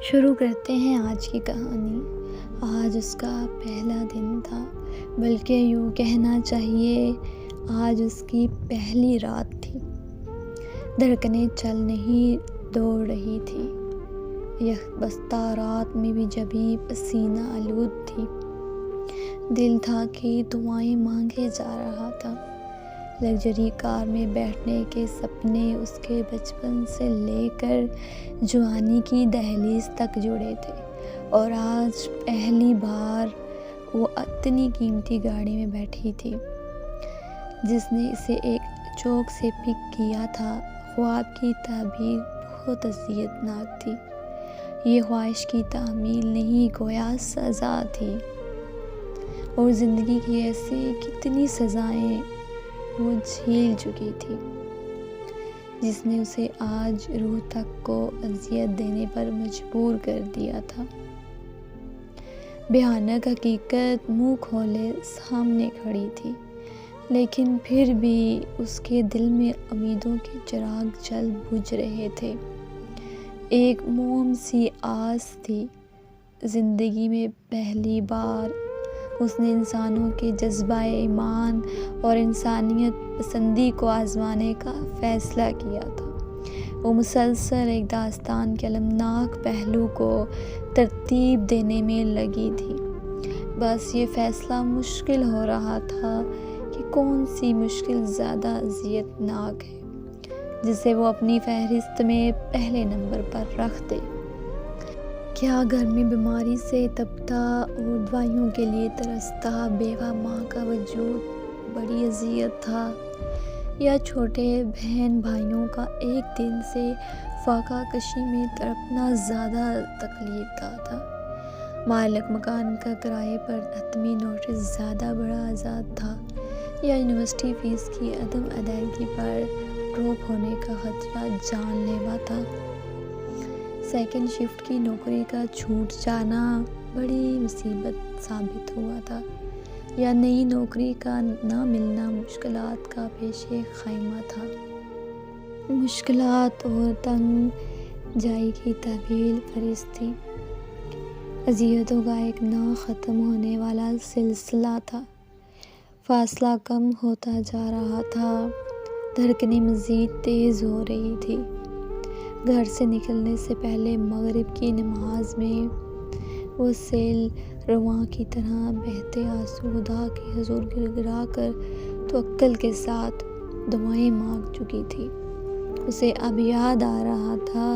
شروع کرتے ہیں آج کی کہانی۔ آج اس کا پہلا دن تھا، بلکہ یوں کہنا چاہیے آج اس کی پہلی رات تھی۔ دھڑکنیں چل نہیں دوڑ رہی تھی، یخ بستہ رات میں بھی جبیں پسینہ آلود تھی۔ دل تھا کہ دعائیں مانگے جا رہا تھا۔ لگژری کار میں بیٹھنے کے سپنے اس کے بچپن سے لے کر جوانی کی دہلیز تک جڑے تھے، اور آج پہلی بار وہ اتنی قیمتی گاڑی میں بیٹھی تھی جس نے اسے ایک چوک سے پک کیا تھا۔ خواب کی تعبیر بہت اذیت ناک تھی۔ یہ خواہش کی تعمیل نہیں، گویا سزا تھی، اور زندگی کی ایسی کتنی سزائیں وہ جھیل چکی تھی جس نے اسے آج روح تک کو اذیت دینے پر مجبور کر دیا تھا۔ بھیانک حقیقت منہ کھولے سامنے کھڑی تھی، لیکن پھر بھی اس کے دل میں امیدوں کے چراغ جل بجھ رہے تھے۔ ایک موم سی آس تھی۔ زندگی میں پہلی بار اس نے انسانوں کے جذبہ ایمان اور انسانیت پسندی کو آزمانے کا فیصلہ کیا تھا۔ وہ مسلسل ایک داستان کے المناک پہلو کو ترتیب دینے میں لگی تھی۔ بس یہ فیصلہ مشکل ہو رہا تھا کہ کون سی مشکل زیادہ اذیت ناک ہے جسے وہ اپنی فہرست میں پہلے نمبر پر رکھ دے۔ کیا گھر میں بیماری سے تپتا اور دوائیوں کے لیے ترستا بیوہ ماں کا وجود بڑی اذیت تھا، یا چھوٹے بہن بھائیوں کا ایک دن سے فاقہ کشی میں تڑپنا زیادہ تکلیف دہ تھا؟ مالک مکان کا کرائے پر حتمی نوٹس زیادہ بڑا عذاب تھا، یا یونیورسٹی فیس کی عدم ادائیگی پر ڈراپ ہونے کا خطرہ جان لیوا تھا؟ سیکنڈ شفٹ کی نوکری کا چھوٹ جانا بڑی مصیبت ثابت ہوا تھا، یا نئی نوکری کا نہ ملنا مشکلات کا پیش خیمہ تھا؟ مشکلات اور تنگ جائی کی طویل فہرست تھی۔ اذیتوں کا ایک نہ ختم ہونے والا سلسلہ تھا۔ فاصلہ کم ہوتا جا رہا تھا، دھڑکنیں مزید تیز ہو رہی تھی۔ گھر سے نکلنے سے پہلے مغرب کی نماز میں وہ سیل رواں کی طرح بہتے آنسو خدا کے حضور گر گرا کر توکل کے ساتھ دعائیں مانگ چکی تھی۔ اسے اب یاد آ رہا تھا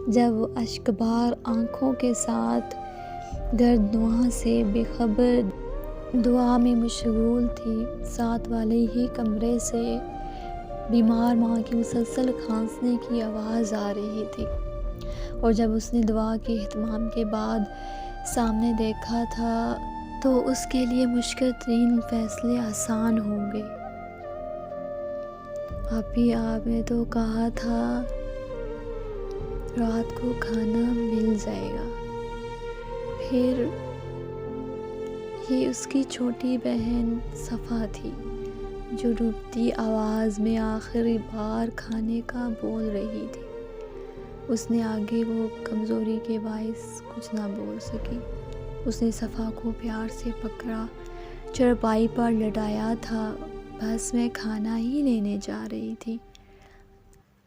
جب وہ اشکبار آنکھوں کے ساتھ گرد نواح سے بے خبر دعا میں مشغول تھی، ساتھ والے ہی کمرے سے بیمار ماں کی مسلسل کھانسنے کی آواز آ رہی تھی، اور جب اس نے دعا کے اہتمام کے بعد سامنے دیکھا تھا تو اس کے لیے مشکل ترین فیصلے آسان ہو گئے۔ آپی آپ نے تو کہا تھا رات کو کھانا مل جائے گا۔ پھر یہ اس کی چھوٹی بہن صفا تھی جو ڈوبتی آواز میں آخری بار کھانے کا بول رہی تھی۔ اس نے آگے وہ کمزوری کے باعث کچھ نہ بول سکی۔ اس نے صفا کو پیار سے پکڑا، چارپائی پر لٹایا تھا۔ بس میں کھانا ہی لینے جا رہی تھی،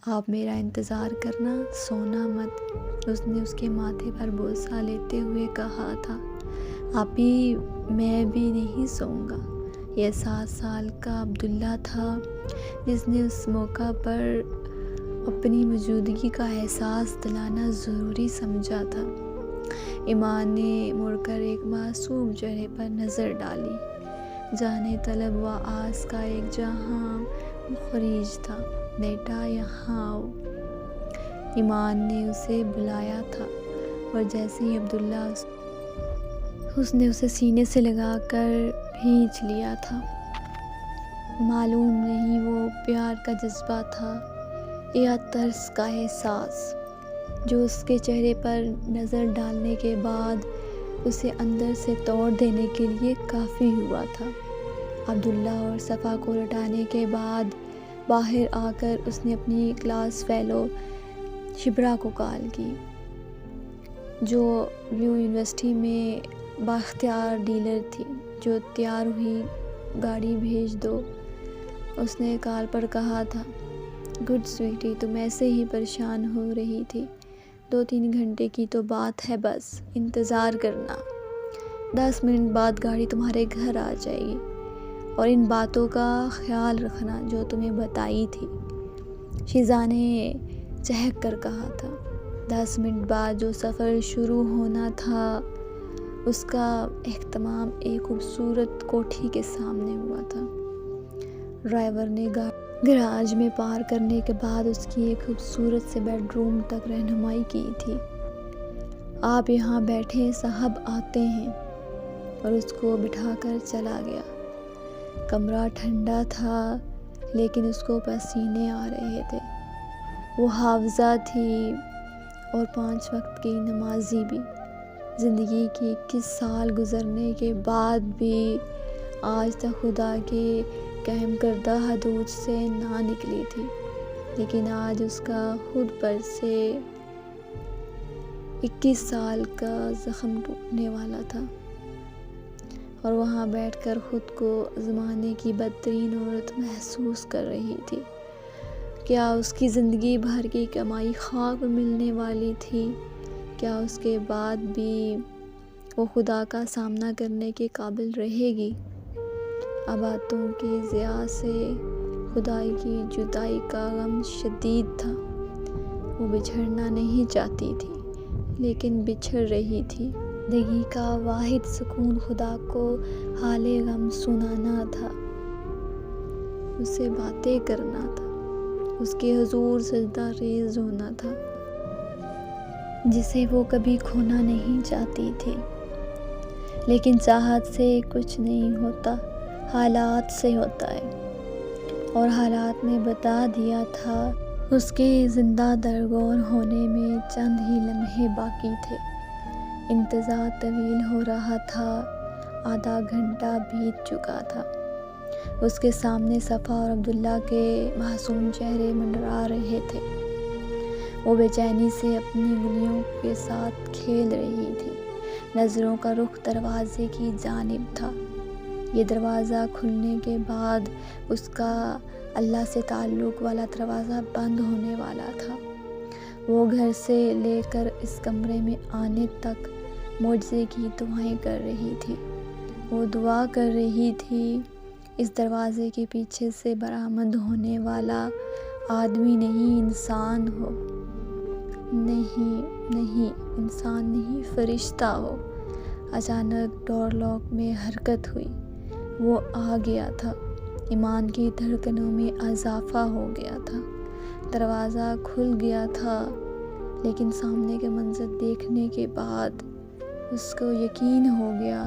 آپ میرا انتظار کرنا، سونا مت، اس نے اس کے ماتھے پر بوسہ لیتے ہوئے کہا تھا۔ آپی میں بھی نہیں سوؤں گا۔ یہ 7 سال کا عبداللہ تھا جس نے اس موقع پر اپنی موجودگی کا احساس دلانا ضروری سمجھا تھا۔ ایمان نے مڑ کر ایک معصوم چہرے پر نظر ڈالی۔ جانے طلب و آس کا ایک جہاں مخرج تھا۔ بیٹا یہاں آؤ۔ ایمان نے اسے بلایا تھا، اور جیسے ہی عبداللہ اس نے اسے سینے سے لگا کر بھینچ لیا تھا۔ معلوم نہیں وہ پیار کا جذبہ تھا یا ترس کا احساس جو اس کے چہرے پر نظر ڈالنے کے بعد اسے اندر سے توڑ دینے کے لیے کافی ہوا تھا۔ عبداللہ اور صفا کو لٹانے کے بعد باہر آ کر اس نے اپنی کلاس فیلو شبرا کو کال کی۔ جو بلیو یونیورسٹی میں بااختیار ڈیلر تھی، جو تیار ہوئی گاڑی بھیج دو، اس نے کال پر کہا تھا، گڈ سویٹی، تم ایسے ہی پریشان ہو رہی تھی، 2-3 گھنٹے کی تو بات ہے، بس انتظار کرنا، 10 منٹ بعد گاڑی تمہارے گھر آ جائے گی، اور ان باتوں کا خیال رکھنا جو تمہیں بتائی تھی۔ شیزا نے چہک کر کہا تھا۔ 10 منٹ بعد جو سفر شروع ہونا تھا اس کا اختتام ایک خوبصورت کوٹھی کے سامنے ہوا تھا۔ ڈرائیور نے گراج میں پارک کرنے کے بعد اس کی ایک خوبصورت سے بیڈ روم تک رہنمائی کی تھی۔ آپ یہاں بیٹھیں، صاحب آتے ہیں، اور اس کو بٹھا کر چلا گیا۔ کمرہ ٹھنڈا تھا لیکن اس کو پسینے آ رہے تھے۔ وہ حافظہ تھی اور 5 وقت کی نمازی بھی۔ زندگی کی 21 سال گزرنے کے بعد بھی آج تک خدا کے قائم کردہ حدود سے نہ نکلی تھی، لیکن آج اس کا خود پر سے 21 سال کا زخم ٹوٹنے والا تھا، اور وہاں بیٹھ کر خود کو زمانے کی بدترین عورت محسوس کر رہی تھی۔ کیا اس کی زندگی بھر کی کمائی خاک میں ملنے والی تھی؟ کیا اس کے بعد بھی وہ خدا کا سامنا کرنے کے قابل رہے گی؟ باتوں کے ضیاع سے خدائی کی جدائی کا غم شدید تھا۔ وہ بچھڑنا نہیں چاہتی تھی لیکن بچھڑ رہی تھی۔ زندگی کا واحد سکون خدا کو حال غم سنانا تھا، اس سے باتیں کرنا تھا، اس کے حضور سجدہ ریز ہونا تھا، جسے وہ کبھی کھونا نہیں چاہتی تھی۔ لیکن چاہت سے کچھ نہیں ہوتا، حالات سے ہوتا ہے، اور حالات نے بتا دیا تھا۔ اس کے زندہ درگور ہونے میں چند ہی لمحے باقی تھے۔ انتظار طویل ہو رہا تھا، آدھا گھنٹہ بیت چکا تھا۔ اس کے سامنے صفا اور عبداللہ کے معصوم چہرے منڈرا رہے تھے۔ وہ بے چینی سے اپنی انگلیوں کے ساتھ کھیل رہی تھی۔ نظروں کا رخ دروازے کی جانب تھا۔ یہ دروازہ کھلنے کے بعد اس کا اللہ سے تعلق والا دروازہ بند ہونے والا تھا۔ وہ گھر سے لے کر اس کمرے میں آنے تک معجزے کی دعائیں کر رہی تھی۔ وہ دعا کر رہی تھی، اس دروازے کے پیچھے سے برآمد ہونے والا آدمی نہیں، انسان ہو۔ نہیں، انسان نہیں، فرشتہ ہو۔ اچانک ڈور لاک میں حرکت ہوئی۔ وہ آ گیا تھا۔ ایمان کی دھڑکنوں میں اضافہ ہو گیا تھا۔ دروازہ کھل گیا تھا، لیکن سامنے کے منظر دیکھنے کے بعد اس کو یقین ہو گیا